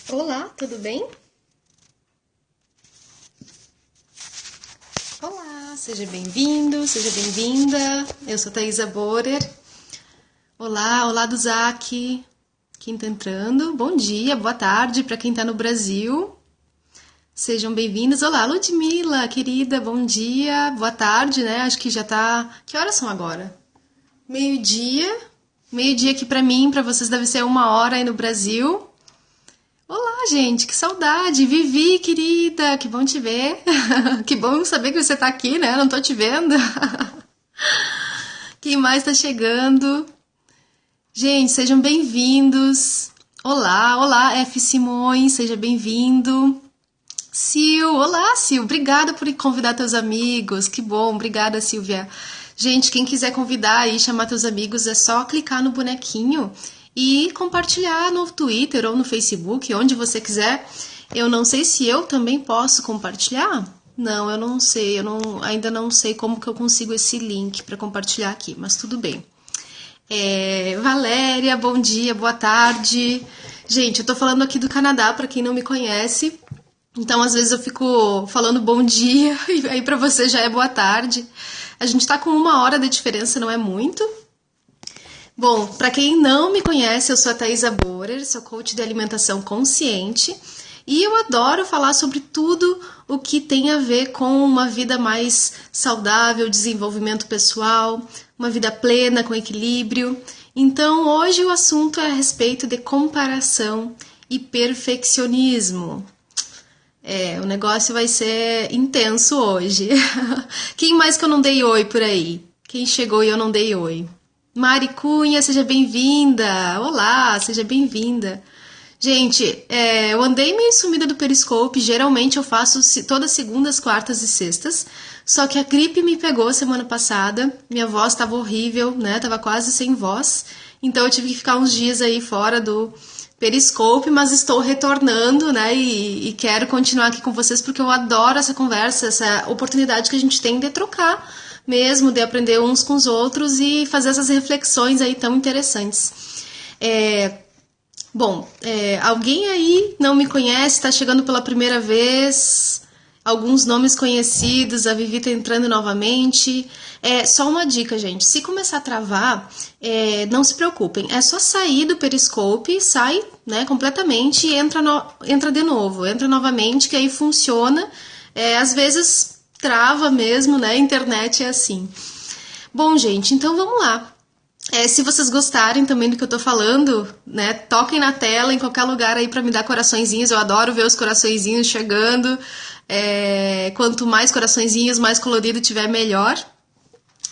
Olá, tudo bem? Olá, seja bem-vindo, seja bem-vinda. Eu sou Thaisa Borer. Olá, olá do Zac. Quem tá entrando? Bom dia, boa tarde para quem tá no Brasil. Sejam bem-vindos. Olá, Ludmila, querida, bom dia, boa tarde, né? Acho que já tá. Que horas são agora? Meio-dia. Meio-dia aqui para mim, para vocês deve ser 1 hora aí no Brasil. Olá, gente, que saudade! Vivi, querida, que bom te ver. Que bom saber que você tá aqui, né? Não tô te vendo. Quem mais tá chegando? Gente, sejam bem-vindos. Olá, olá, F. Simões, seja bem-vindo. Sil, olá, Sil, obrigada por convidar teus amigos. Que bom, obrigada, Silvia. Gente, quem quiser convidar e chamar teus amigos é só clicar no bonequinho e compartilhar no Twitter ou no Facebook, onde você quiser. Eu não sei se eu também posso compartilhar. Não, eu não sei, ainda não sei como que eu consigo esse link para compartilhar aqui, mas tudo bem. Valéria, bom dia, boa tarde. Gente, eu tô falando aqui do Canadá, para quem não me conhece. Então, às vezes eu fico falando bom dia e aí para você já é boa tarde. A gente tá com 1 hora de diferença, não é muito. Bom, para quem não me conhece, eu sou a Thaisa Borer, sou coach de alimentação consciente e eu adoro falar sobre tudo o que tem a ver com uma vida mais saudável, desenvolvimento pessoal, uma vida plena, com equilíbrio. Então, hoje o assunto é a respeito de comparação e perfeccionismo. O negócio vai ser intenso hoje. Quem mais que eu não dei oi por aí? Quem chegou e eu não dei oi? Mari Cunha, seja bem-vinda! Olá, seja bem-vinda! Gente, eu andei meio sumida do Periscope, geralmente eu faço todas segundas, quartas e sextas, só que a gripe me pegou semana passada, minha voz estava horrível, né, tava quase sem voz, então eu tive que ficar uns dias aí fora do Periscope, mas estou retornando, né, e quero continuar aqui com vocês porque eu adoro essa conversa, essa oportunidade que a gente tem de trocar mesmo, de aprender uns com os outros e fazer essas reflexões aí tão interessantes. Alguém aí não me conhece, está chegando pela primeira vez, alguns nomes conhecidos, a Vivi tá entrando novamente. Só uma dica, gente, se começar a travar, não se preocupem, é só sair do Periscope, sai, né, completamente e entra de novo, entra novamente, que aí funciona. Às vezes trava mesmo, né, a internet é assim. Bom, gente, então vamos lá. Se vocês gostarem também do que eu tô falando, né, toquem na tela, em qualquer lugar aí pra me dar coraçõezinhos. Eu adoro ver os coraçõezinhos chegando. Quanto mais coraçõezinhos, mais colorido tiver, melhor.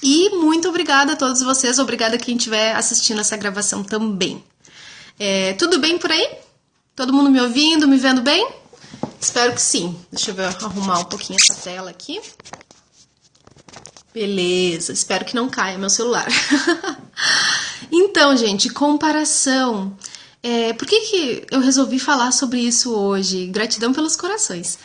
E muito obrigada a todos vocês, obrigada a quem estiver assistindo essa gravação também. Tudo bem por aí? Todo mundo me ouvindo, me vendo bem? Espero que sim. Deixa eu arrumar um pouquinho essa tela aqui. Beleza, espero que não caia meu celular. Então, gente, comparação. Por que eu resolvi falar sobre isso hoje? Gratidão pelos corações.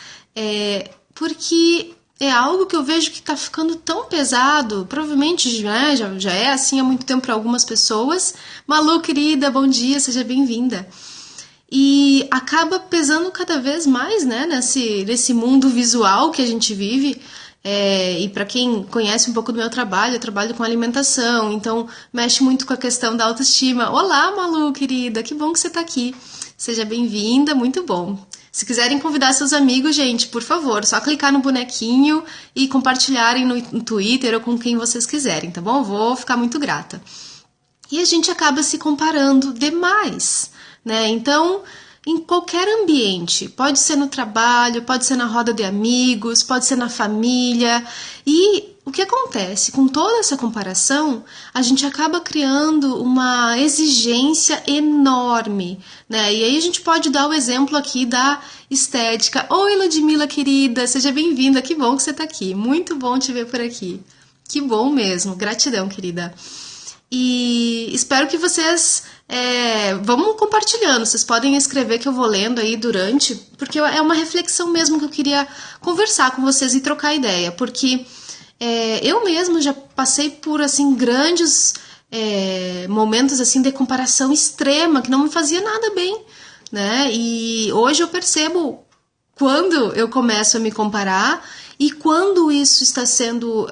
Porque é algo que eu vejo que tá ficando tão pesado, provavelmente já é assim há muito tempo para algumas pessoas. Malu, querida, bom dia, seja bem-vinda. E acaba pesando cada vez mais, né, nesse mundo visual que a gente vive. E para quem conhece um pouco do meu trabalho, eu trabalho com alimentação, então mexe muito com a questão da autoestima. Olá, Malu, querida, que bom que você tá aqui. Seja bem-vinda, muito bom. Se quiserem convidar seus amigos, gente, por favor, só clicar no bonequinho e compartilharem no Twitter ou com quem vocês quiserem, tá bom? Vou ficar muito grata. E a gente acaba se comparando demais, né? Então, em qualquer ambiente, pode ser no trabalho, pode ser na roda de amigos, pode ser na família. E o que acontece? Com toda essa comparação, a gente acaba criando uma exigência enorme, né? E aí a gente pode dar o exemplo aqui da estética. Oi, Ludmila, querida, seja bem-vinda, que bom que você está aqui. Muito bom te ver por aqui. Que bom mesmo, gratidão, querida. E espero que vocês vamos compartilhando, vocês podem escrever que eu vou lendo aí durante, porque é uma reflexão mesmo que eu queria conversar com vocês e trocar ideia, porque eu mesma já passei por assim grandes momentos assim de comparação extrema que não me fazia nada bem, né? E hoje eu percebo quando eu começo a me comparar e quando isso está sendo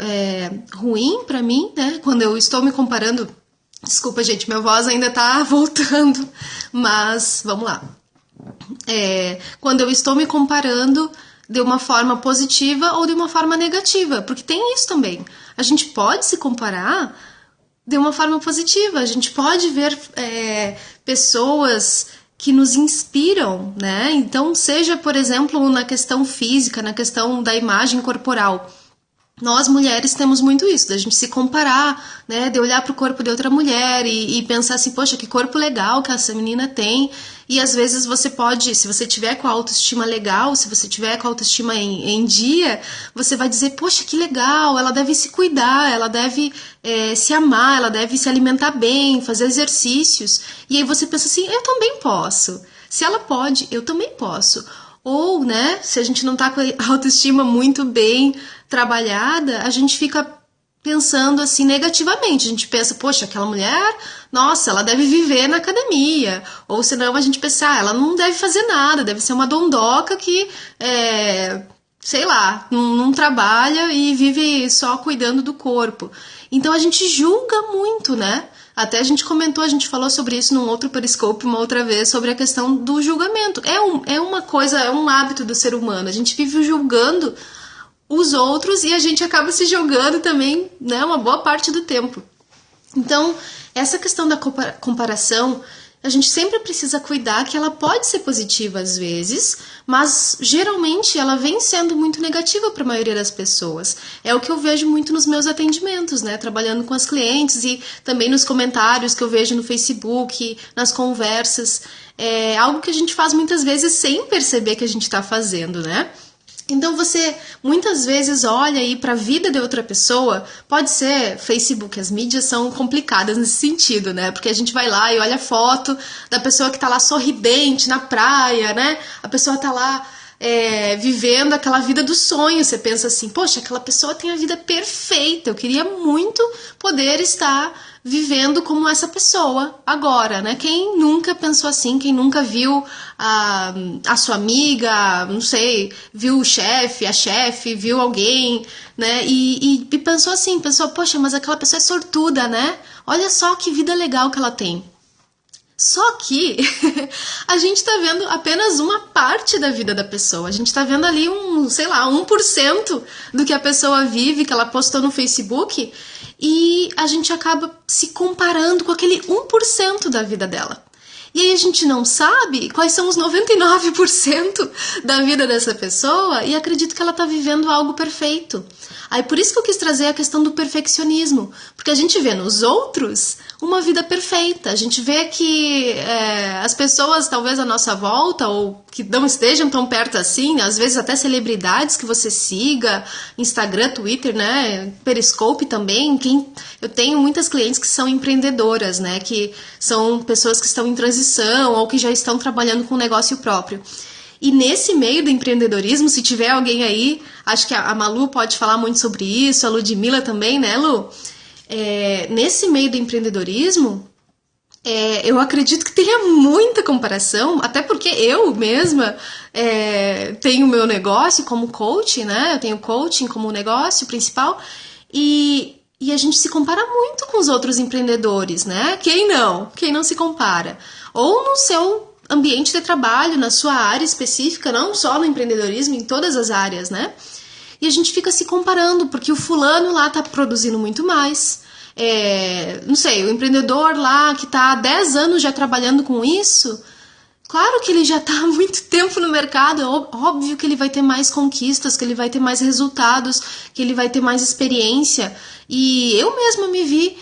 ruim para mim, né? Quando eu estou me comparando. Desculpa, gente, minha voz ainda tá voltando, mas vamos lá. Quando eu estou me comparando de uma forma positiva ou de uma forma negativa, porque tem isso também. A gente pode se comparar de uma forma positiva, a gente pode ver pessoas que nos inspiram, né? Então, seja, por exemplo, na questão física, na questão da imagem corporal. Nós, mulheres, temos muito isso, da gente se comparar, né, de olhar para o corpo de outra mulher e pensar assim, poxa, que corpo legal que essa menina tem. E às vezes você pode, se você tiver com a autoestima legal, se você tiver com a autoestima em dia, você vai dizer, poxa, que legal, ela deve se cuidar, ela deve se amar, ela deve se alimentar bem, fazer exercícios. E aí você pensa assim, eu também posso. Se ela pode, eu também posso. Ou, né, se a gente não tá com a autoestima muito bem trabalhada, a gente fica pensando assim negativamente. A gente pensa, poxa, aquela mulher, nossa, ela deve viver na academia. Ou senão a gente pensa, ela não deve fazer nada, deve ser uma dondoca que, sei lá, não trabalha e vive só cuidando do corpo. Então a gente julga muito, né? Até a gente comentou, a gente falou sobre isso num outro Periscope uma outra vez, sobre a questão do julgamento. É uma coisa, é um hábito do ser humano. A gente vive julgando os outros e a gente acaba se julgando também, né, uma boa parte do tempo. Então, essa questão da comparação, a gente sempre precisa cuidar que ela pode ser positiva às vezes, mas geralmente ela vem sendo muito negativa para a maioria das pessoas. É o que eu vejo muito nos meus atendimentos, né? Trabalhando com as clientes e também nos comentários que eu vejo no Facebook, nas conversas. É algo que a gente faz muitas vezes sem perceber que a gente está fazendo, né? Então você muitas vezes olha aí para a vida de outra pessoa, pode ser Facebook, as mídias são complicadas nesse sentido, né? Porque a gente vai lá e olha a foto da pessoa que tá lá sorridente na praia, né? A pessoa tá lá vivendo aquela vida do sonho, você pensa assim, poxa, aquela pessoa tem a vida perfeita, eu queria muito poder estar vivendo como essa pessoa agora, né? Quem nunca pensou assim, quem nunca viu a sua amiga, não sei, viu o chefe, a chefe, viu alguém, né? E pensou assim, pensou, poxa, mas aquela pessoa é sortuda, né? Olha só que vida legal que ela tem. Só que a gente tá vendo apenas uma parte da vida da pessoa. A gente tá vendo ali sei lá, 1% do que a pessoa vive, que ela postou no Facebook, e a gente acaba se comparando com aquele 1% da vida dela. E aí a gente não sabe quais são os 99% da vida dessa pessoa e acredita que ela tá vivendo algo perfeito. Aí por isso que eu quis trazer a questão do perfeccionismo, porque a gente vê nos outros uma vida perfeita, a gente vê que as pessoas talvez à nossa volta, ou que não estejam tão perto assim, às vezes até celebridades que você siga, Instagram, Twitter, né, Periscope também, eu tenho muitas clientes que são empreendedoras, né, que são pessoas que estão em transição ou que já estão trabalhando com um negócio próprio. E nesse meio do empreendedorismo, se tiver alguém aí, acho que a Malu pode falar muito sobre isso, a Ludmilla também, né, Lu? Nesse meio do empreendedorismo, eu acredito que tenha muita comparação, até porque eu mesma tenho meu negócio como coach, né? Eu tenho coaching como negócio principal e a gente se compara muito com os outros empreendedores, né? Quem não? Quem não se compara? Ou no seu ambiente de trabalho, na sua área específica, não só no empreendedorismo, em todas as áreas, né? E a gente fica se comparando, porque o fulano lá tá produzindo muito mais. Não sei, o empreendedor lá que tá há 10 anos já trabalhando com isso, claro que ele já tá há muito tempo no mercado, é óbvio que ele vai ter mais conquistas, que ele vai ter mais resultados, que ele vai ter mais experiência. E eu mesma me vi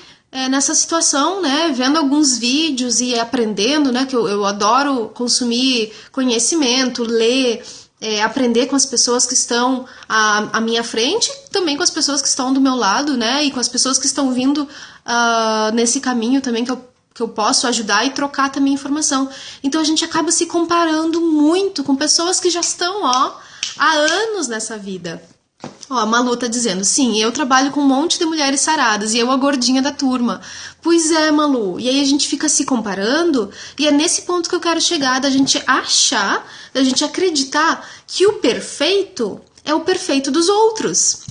nessa situação, né, vendo alguns vídeos e aprendendo, né, que eu adoro consumir conhecimento, ler, aprender com as pessoas que estão à minha frente, também com as pessoas que estão do meu lado, né, e com as pessoas que estão vindo nesse caminho também que eu posso ajudar e trocar também informação. Então a gente acaba se comparando muito com pessoas que já estão há anos nessa vida. Ó, a Malu tá dizendo, sim, eu trabalho com um monte de mulheres saradas e eu a gordinha da turma. Pois é, Malu. E aí a gente fica se comparando e é nesse ponto que eu quero chegar, da gente achar, da gente acreditar que o perfeito é o perfeito dos outros.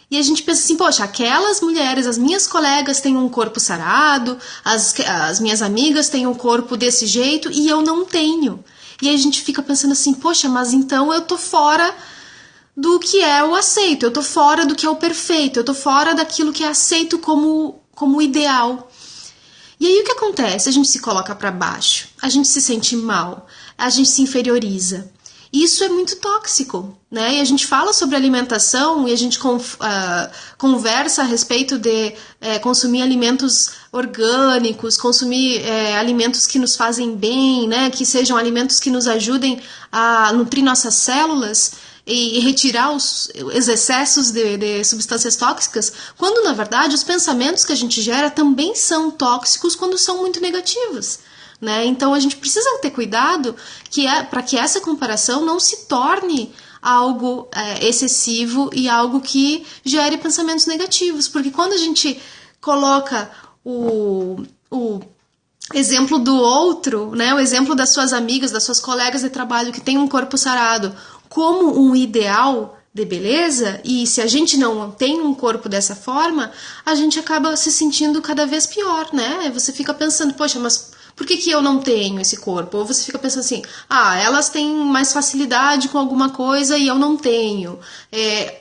E a gente pensa assim, poxa, aquelas mulheres, as minhas colegas têm um corpo sarado, as minhas amigas têm um corpo desse jeito e eu não tenho. E aí a gente fica pensando assim, poxa, mas então eu tô fora do que é o aceito, eu tô fora do que é o perfeito, eu tô fora daquilo que é aceito como ideal. E aí o que acontece? A gente se coloca para baixo, a gente se sente mal, a gente se inferioriza. Isso é muito tóxico, né? E a gente fala sobre alimentação e a gente conversa a respeito de consumir alimentos orgânicos, consumir alimentos que nos fazem bem, né? Que sejam alimentos que nos ajudem a nutrir nossas células e retirar os excessos de substâncias tóxicas, quando na verdade os pensamentos que a gente gera também são tóxicos quando são muito negativos. Né? Então a gente precisa ter cuidado para que essa comparação não se torne algo excessivo e algo que gere pensamentos negativos, porque quando a gente coloca o exemplo do outro, né, o exemplo das suas amigas, das suas colegas de trabalho que tem um corpo sarado como um ideal de beleza, e se a gente não tem um corpo dessa forma, a gente acaba se sentindo cada vez pior, né? Você fica pensando, poxa, mas por que eu não tenho esse corpo? Ou você fica pensando assim, elas têm mais facilidade com alguma coisa e eu não tenho.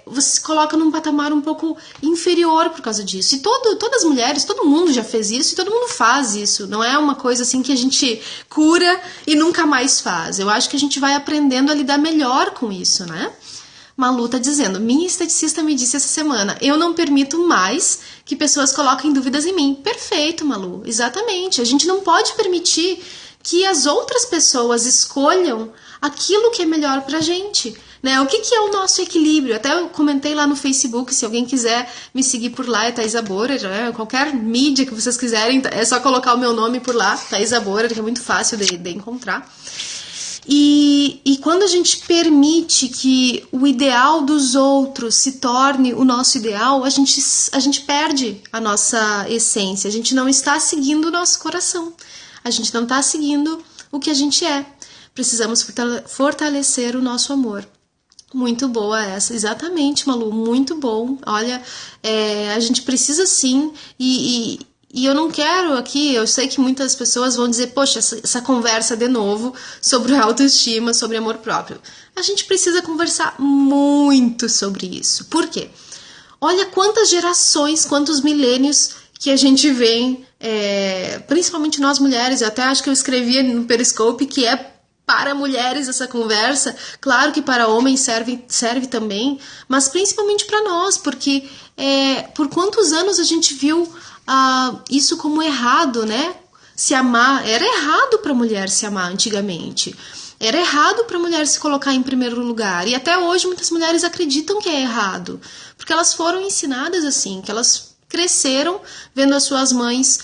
Você se coloca num patamar um pouco inferior por causa disso. E todas as mulheres, todo mundo já fez isso e todo mundo faz isso. Não é uma coisa assim que a gente cura e nunca mais faz. Eu acho que a gente vai aprendendo a lidar melhor com isso, né? Malu tá dizendo, minha esteticista me disse essa semana, eu não permito mais que pessoas coloquem dúvidas em mim. Perfeito, Malu, exatamente. A gente não pode permitir que as outras pessoas escolham aquilo que é melhor pra gente. Né? O que é o nosso equilíbrio? Até eu comentei lá no Facebook, se alguém quiser me seguir por lá, é Thaisa Borer, né? Qualquer mídia que vocês quiserem, é só colocar o meu nome por lá, Thaisa Borer, que é muito fácil de encontrar. E quando a gente permite que o ideal dos outros se torne o nosso ideal, a gente perde a nossa essência, a gente não está seguindo o nosso coração, a gente não está seguindo o que a gente é. Precisamos fortalecer o nosso amor. Muito boa essa, exatamente, Malu, muito bom. Olha, a gente precisa sim, e eu não quero aqui, eu sei que muitas pessoas vão dizer, poxa, essa conversa de novo sobre autoestima, sobre amor próprio. A gente precisa conversar muito sobre isso. Por quê? Olha quantas gerações, quantos milênios que a gente vem, principalmente nós mulheres, eu até acho que eu escrevi no Periscope que é para mulheres essa conversa, claro que para homens serve também, mas principalmente para nós, porque por quantos anos a gente viu isso como errado, né? Se amar, era errado para a mulher se amar antigamente. Era errado para a mulher se colocar em primeiro lugar. E até hoje muitas mulheres acreditam que é errado, porque elas foram ensinadas assim, que elas cresceram vendo as suas mães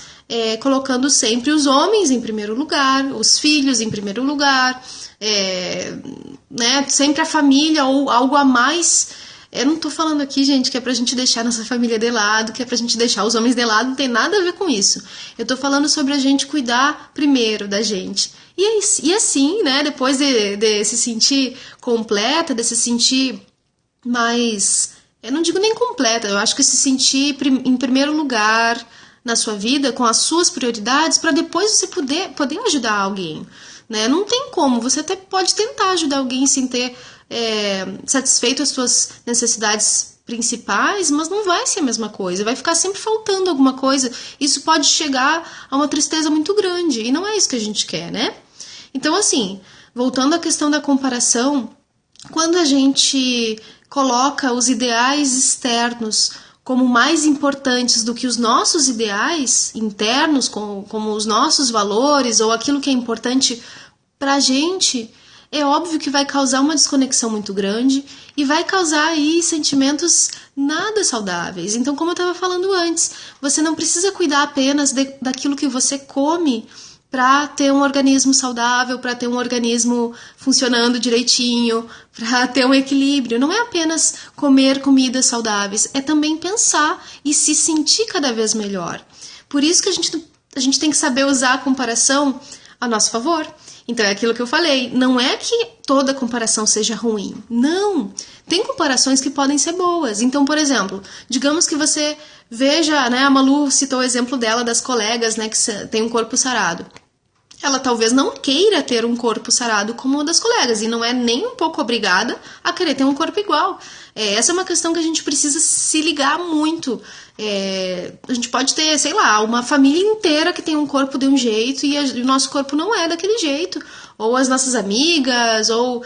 colocando sempre os homens em primeiro lugar, os filhos em primeiro lugar, né? Sempre a família ou algo a mais. Eu não tô falando aqui, gente, que é pra gente deixar nossa família de lado, que é pra gente deixar os homens de lado, não tem nada a ver com isso. Eu tô falando sobre a gente cuidar primeiro da gente. E assim, né, depois de se sentir completa, de se sentir mais... Eu não digo nem completa, eu acho que se sentir em primeiro lugar na sua vida, com as suas prioridades, para depois você poder ajudar alguém. Né? Não tem como, você até pode tentar ajudar alguém sem ter... satisfeito as suas necessidades principais, mas não vai ser a mesma coisa, vai ficar sempre faltando alguma coisa, isso pode chegar a uma tristeza muito grande, e não é isso que a gente quer, né? Então assim, voltando à questão da comparação, quando a gente coloca os ideais externos como mais importantes do que os nossos ideais internos, como os nossos valores, ou aquilo que é importante pra gente, é óbvio que vai causar uma desconexão muito grande e vai causar aí sentimentos nada saudáveis. Então, como eu estava falando antes, você não precisa cuidar apenas daquilo que você come para ter um organismo saudável, para ter um organismo funcionando direitinho, para ter um equilíbrio. Não é apenas comer comidas saudáveis, é também pensar e se sentir cada vez melhor. Por isso que a gente tem que saber usar a comparação a nosso favor. Então é aquilo que eu falei, não é que toda comparação seja ruim, não. Tem comparações que podem ser boas. Então, por exemplo, digamos que você veja, né, a Malu citou o exemplo dela, das colegas, né, que tem um corpo sarado. Ela talvez não queira ter um corpo sarado como uma das colegas e não é nem um pouco obrigada a querer ter um corpo igual. Essa é uma questão que a gente precisa se ligar muito. A gente pode ter, sei lá, uma família inteira que tem um corpo de um jeito e o nosso corpo não é daquele jeito. Ou as nossas amigas, ou,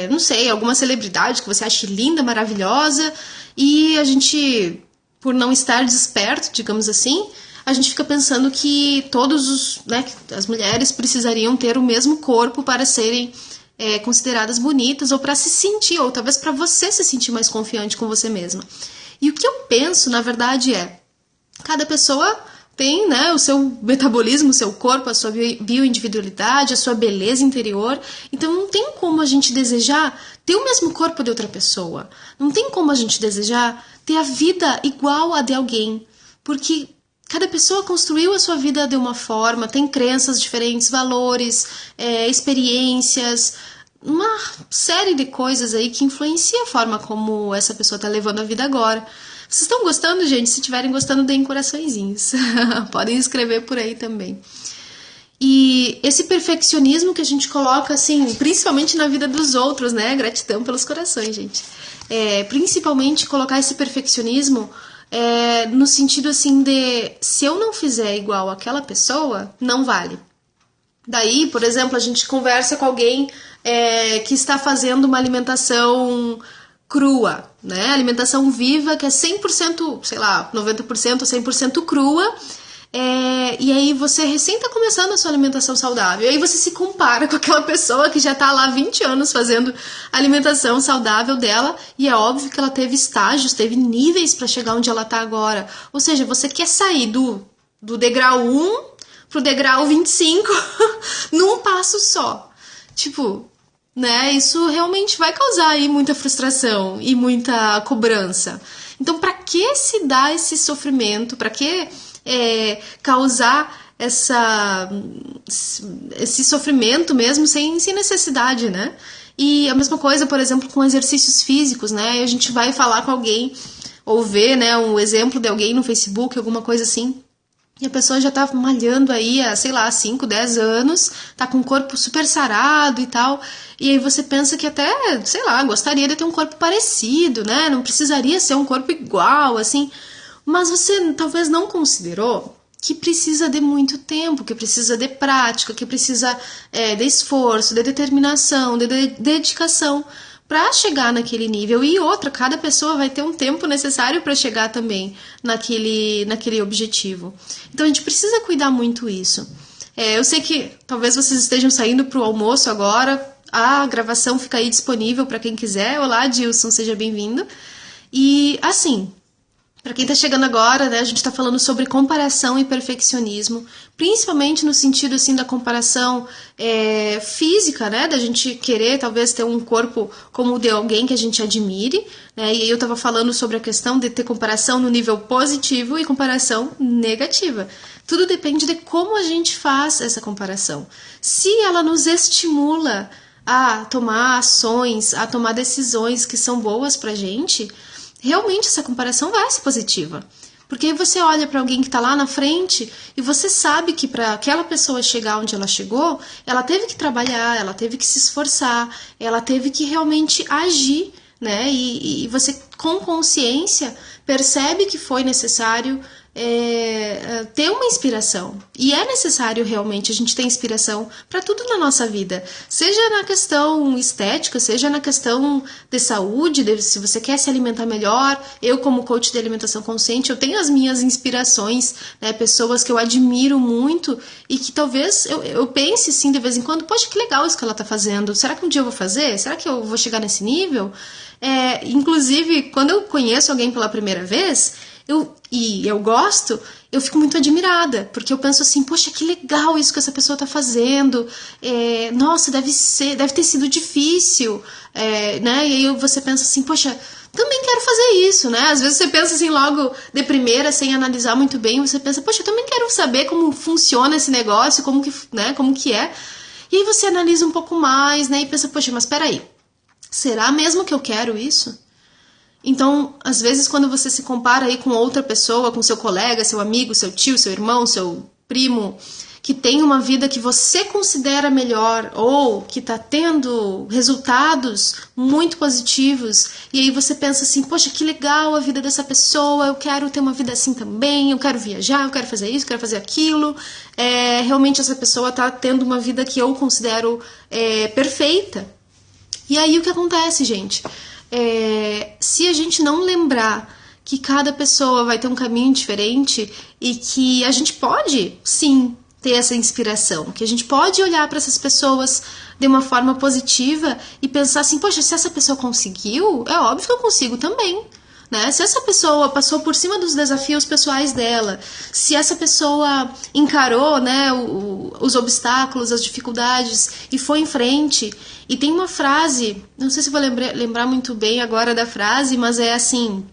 não sei, alguma celebridade que você ache linda, maravilhosa, e a gente, por não estar desperto, digamos assim, a gente fica pensando que que as mulheres precisariam ter o mesmo corpo para serem consideradas bonitas, ou para se sentir, ou talvez para você se sentir mais confiante com você mesma. E o que eu penso, na verdade, cada pessoa tem, né, o seu metabolismo, o seu corpo, a sua bioindividualidade, a sua beleza interior. Então não tem como a gente desejar ter o mesmo corpo de outra pessoa. Não tem como a gente desejar ter a vida igual a de alguém. Porque cada pessoa construiu a sua vida de uma forma, tem crenças diferentes, valores, experiências, uma série de coisas aí que influencia a forma como essa pessoa está levando a vida agora. Vocês estão gostando, gente? Se estiverem gostando, deem coraçõezinhos. Podem escrever por aí também. E esse perfeccionismo que a gente coloca, assim, principalmente na vida dos outros, né? Gratidão pelos corações, gente. Principalmente colocar esse perfeccionismo no sentido, assim, de se eu não fizer igual àquela pessoa, não vale. Daí, por exemplo, a gente conversa com alguém que está fazendo uma alimentação crua, né? Alimentação viva, que é 100%, sei lá, 90% ou 100% crua. E aí você recém está começando a sua alimentação saudável. E aí você se compara com aquela pessoa que já está lá há 20 anos fazendo a alimentação saudável dela. E é óbvio que ela teve estágios, teve níveis para chegar onde ela está agora. Ou seja, você quer sair do degrau 1 pro degrau 25 num passo só. Tipo, né? Isso realmente vai causar aí muita frustração e muita cobrança. Então, para que se dar esse sofrimento? Para que causar esse sofrimento mesmo sem necessidade, né? E a mesma coisa, por exemplo, com exercícios físicos, né? A gente vai falar com alguém ou ver, né, um exemplo de alguém no Facebook, alguma coisa assim. E a pessoa já tá malhando aí há, sei lá, 5, 10 anos, tá com o corpo super sarado e tal. E aí você pensa que até, sei lá, gostaria de ter um corpo parecido, né? Não precisaria ser um corpo igual, assim. Mas você talvez não considerou que precisa de muito tempo, que precisa de prática, que precisa de esforço, de determinação, de dedicação para chegar naquele nível. E outra, cada pessoa vai ter um tempo necessário para chegar também naquele objetivo. Então a gente precisa cuidar muito isso. Eu sei que talvez vocês estejam saindo para o almoço agora, a gravação fica aí disponível para quem quiser. Olá, Dilson, seja bem-vindo. E assim, para quem está chegando agora, né, a gente está falando sobre comparação e perfeccionismo, principalmente no sentido assim da comparação física, né, da gente querer talvez ter um corpo como o de alguém que a gente admire, né, e eu estava falando sobre a questão de ter comparação no nível positivo e comparação negativa. Tudo depende de como a gente faz essa comparação. Se ela nos estimula a tomar ações, a tomar decisões que são boas para a gente, realmente essa comparação vai ser positiva. Porque aí você olha para alguém que está lá na frente e você sabe que para aquela pessoa chegar onde ela chegou, ela teve que trabalhar, ela teve que se esforçar, ela teve que realmente agir, né? E você, com consciência, percebe que foi necessário ter uma inspiração. E é necessário realmente a gente ter inspiração para tudo na nossa vida. Seja na questão estética, seja na questão de saúde, se você quer se alimentar melhor. Eu, como coach de alimentação consciente, eu tenho as minhas inspirações, né, pessoas que eu admiro muito e que talvez eu pense assim de vez em quando, poxa, que legal isso que ela está fazendo. Será que um dia eu vou fazer? Será que eu vou chegar nesse nível? Inclusive, quando eu conheço alguém pela primeira vez, eu gosto, eu fico muito admirada, porque eu penso assim, poxa, que legal isso que essa pessoa tá fazendo, nossa, deve ter sido difícil, né? E aí você pensa assim, poxa, também quero fazer isso, né? Às vezes você pensa assim logo de primeira, sem analisar muito bem, você pensa, poxa, eu também quero saber como funciona esse negócio, como que é. E aí você analisa um pouco mais, né? E pensa, poxa, mas peraí, será mesmo que eu quero isso? Então, às vezes, quando você se compara aí com outra pessoa, com seu colega, seu amigo, seu tio, seu irmão, seu primo, que tem uma vida que você considera melhor ou que está tendo resultados muito positivos, e aí você pensa assim, poxa, que legal a vida dessa pessoa, eu quero ter uma vida assim também, eu quero viajar, eu quero fazer isso, eu quero fazer aquilo. Realmente essa pessoa está tendo uma vida que eu considero perfeita. E aí o que acontece, gente? Se a gente não lembrar que cada pessoa vai ter um caminho diferente e que a gente pode, sim, ter essa inspiração, que a gente pode olhar para essas pessoas de uma forma positiva e pensar assim, poxa, se essa pessoa conseguiu, é óbvio que eu consigo também. Né? Se essa pessoa passou por cima dos desafios pessoais dela, se essa pessoa encarou, né, os obstáculos, as dificuldades e foi em frente. E tem uma frase, não sei se vou lembrar muito bem agora da frase, mas é assim,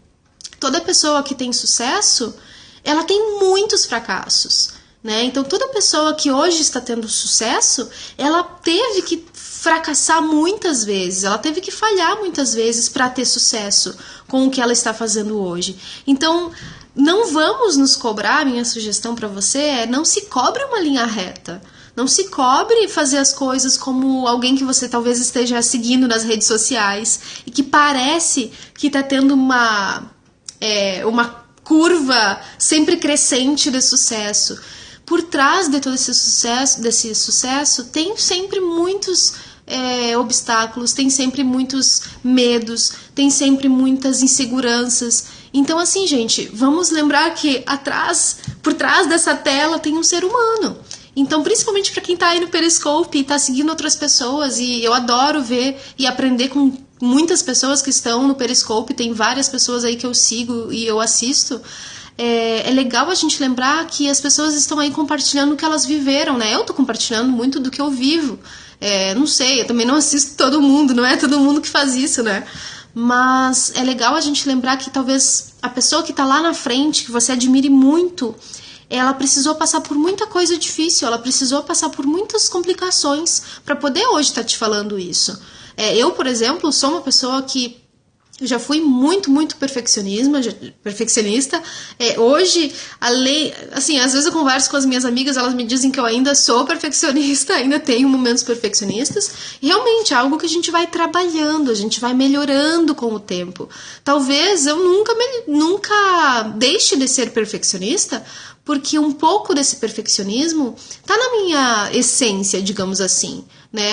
toda pessoa que tem sucesso, ela tem muitos fracassos. Né? Então toda pessoa que hoje está tendo sucesso, ela teve que fracassar muitas vezes, ela teve que falhar muitas vezes para ter sucesso com o que ela está fazendo hoje. Então, não vamos nos cobrar, minha sugestão para você é não se cobre uma linha reta. Não se cobre fazer as coisas como alguém que você talvez esteja seguindo nas redes sociais e que parece que está tendo uma curva sempre crescente de sucesso. Por trás de todo desse sucesso, tem sempre muitos obstáculos, tem sempre muitos medos, tem sempre muitas inseguranças. Então, assim, gente, vamos lembrar que por trás dessa tela tem um ser humano. Então, principalmente para quem está aí no Periscope e está seguindo outras pessoas, e eu adoro ver e aprender com muitas pessoas que estão no Periscope, tem várias pessoas aí que eu sigo e eu assisto. É legal a gente lembrar que as pessoas estão aí compartilhando o que elas viveram, né? Eu tô compartilhando muito do que eu vivo. Não sei, eu também não assisto todo mundo, não é todo mundo que faz isso, né? Mas é legal a gente lembrar que talvez a pessoa que tá lá na frente, que você admire muito, ela precisou passar por muita coisa difícil, ela precisou passar por muitas complicações para poder hoje estar te falando isso. Eu, por exemplo, sou uma pessoa que eu já fui muito, muito perfeccionista. Hoje, assim, às vezes eu converso com as minhas amigas, elas me dizem que eu ainda sou perfeccionista, ainda tenho momentos perfeccionistas. E realmente é algo que a gente vai trabalhando, a gente vai melhorando com o tempo. Talvez eu nunca deixe de ser perfeccionista, porque um pouco desse perfeccionismo tá na minha essência, digamos assim. Né?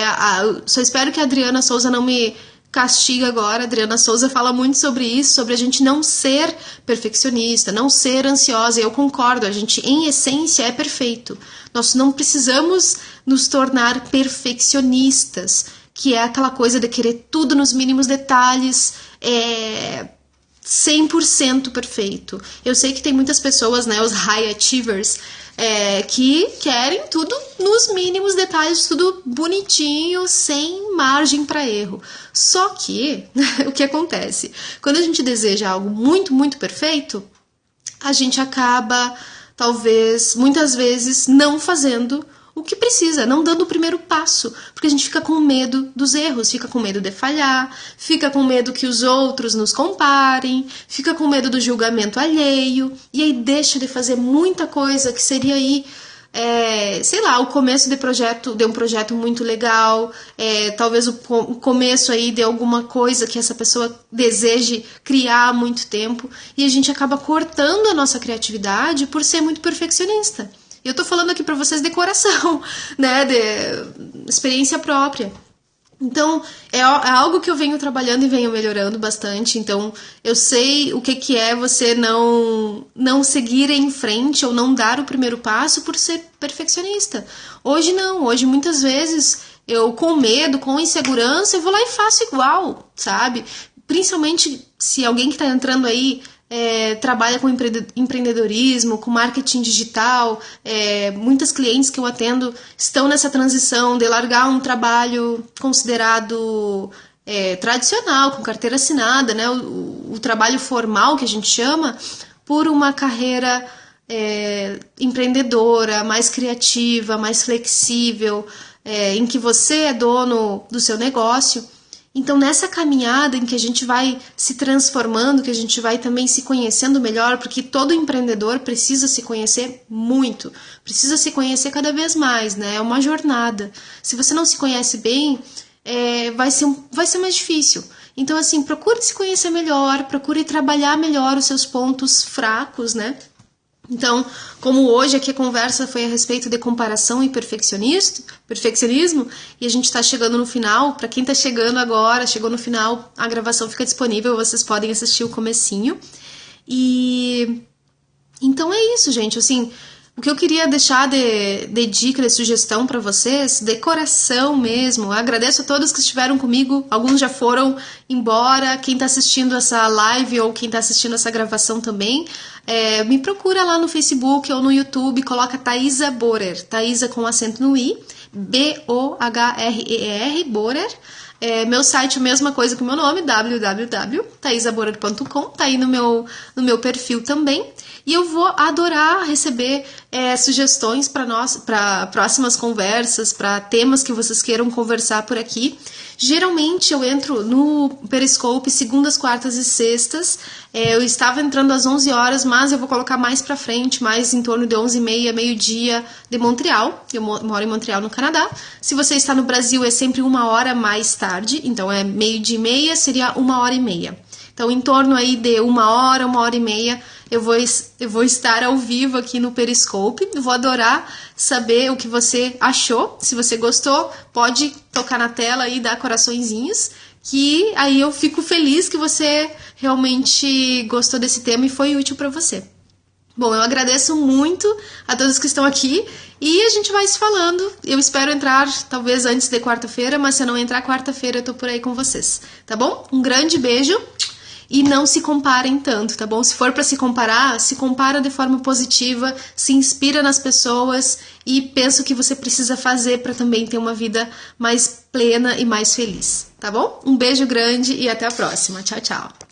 Só espero que a Adriana Souza não me castiga agora. A Adriana Souza fala muito sobre isso, sobre a gente não ser perfeccionista, não ser ansiosa. E eu concordo, a gente em essência é perfeito. Nós não precisamos nos tornar perfeccionistas, que é aquela coisa de querer tudo nos mínimos detalhes, 100% perfeito. Eu sei que tem muitas pessoas, né, os high achievers, que querem tudo nos mínimos detalhes, tudo bonitinho, sem margem para erro. Só que, o que acontece? Quando a gente deseja algo muito, muito perfeito, a gente acaba, talvez, muitas vezes, não fazendo o que precisa, não dando o primeiro passo, porque a gente fica com medo dos erros, fica com medo de falhar, fica com medo que os outros nos comparem, fica com medo do julgamento alheio, e aí deixa de fazer muita coisa que seria aí, sei lá, o começo de um projeto muito legal, talvez o começo aí de alguma coisa que essa pessoa deseje criar há muito tempo, e a gente acaba cortando a nossa criatividade por ser muito perfeccionista. Eu tô falando aqui pra vocês de coração, né, de experiência própria. Então, é algo que eu venho trabalhando e venho melhorando bastante. Então, eu sei o que é você não seguir em frente ou não dar o primeiro passo por ser perfeccionista. Hoje não, hoje muitas vezes eu com medo, com insegurança, eu vou lá e faço igual, sabe? Principalmente se alguém que tá entrando aí trabalha com empreendedorismo, com marketing digital. Muitas clientes que eu atendo estão nessa transição de largar um trabalho considerado tradicional, com carteira assinada, né, o trabalho formal que a gente chama, por uma carreira empreendedora, mais criativa, mais flexível, em que você é dono do seu negócio. Então, nessa caminhada em que a gente vai se transformando, que a gente vai também se conhecendo melhor, porque todo empreendedor precisa se conhecer muito, precisa se conhecer cada vez mais, né? É uma jornada. Se você não se conhece bem, vai ser mais difícil. Então, assim, procure se conhecer melhor, procure trabalhar melhor os seus pontos fracos, né? Então, como hoje aqui a conversa foi a respeito de comparação e perfeccionismo, e a gente está chegando no final, para quem está chegando agora, chegou no final, a gravação fica disponível, vocês podem assistir o comecinho. E então é isso, gente, assim, o que eu queria deixar de dica, de sugestão para vocês, de coração mesmo, eu agradeço a todos que estiveram comigo, alguns já foram embora, quem está assistindo essa live ou quem está assistindo essa gravação também, me procura lá no Facebook ou no YouTube, coloca Thaisa Borer, Thaisa com acento no I, Bohrer, Borer. Meu site, a mesma coisa que o meu nome, www.thaisaborer.com, tá aí no meu perfil também. E eu vou adorar receber sugestões para próximas conversas, para temas que vocês queiram conversar por aqui. Geralmente eu entro no Periscope segundas, quartas e sextas. Eu estava entrando às 11 horas, mas eu vou colocar mais pra frente, mais em torno de 11h30, meio-dia de Montreal. Eu moro em Montreal, no Canadá. Se você está no Brasil, é sempre 1 hora mais tarde. Então, é meio-dia e meia, seria 1h30. Então, em torno aí de 1 hora, 1h30, eu vou estar ao vivo aqui no Periscope. Eu vou adorar saber o que você achou. Se você gostou, pode tocar na tela e dar coraçõezinhos, que aí eu fico feliz que você realmente gostou desse tema e foi útil para você. Bom, eu agradeço muito a todos que estão aqui e a gente vai se falando. Eu espero entrar talvez antes de quarta-feira, mas se eu não entrar quarta-feira eu tô por aí com vocês, tá bom? Um grande beijo. E não se comparem tanto, tá bom? Se for para se comparar, se compara de forma positiva, se inspira nas pessoas e pensa o que você precisa fazer para também ter uma vida mais plena e mais feliz, tá bom? Um beijo grande e até a próxima. Tchau, tchau.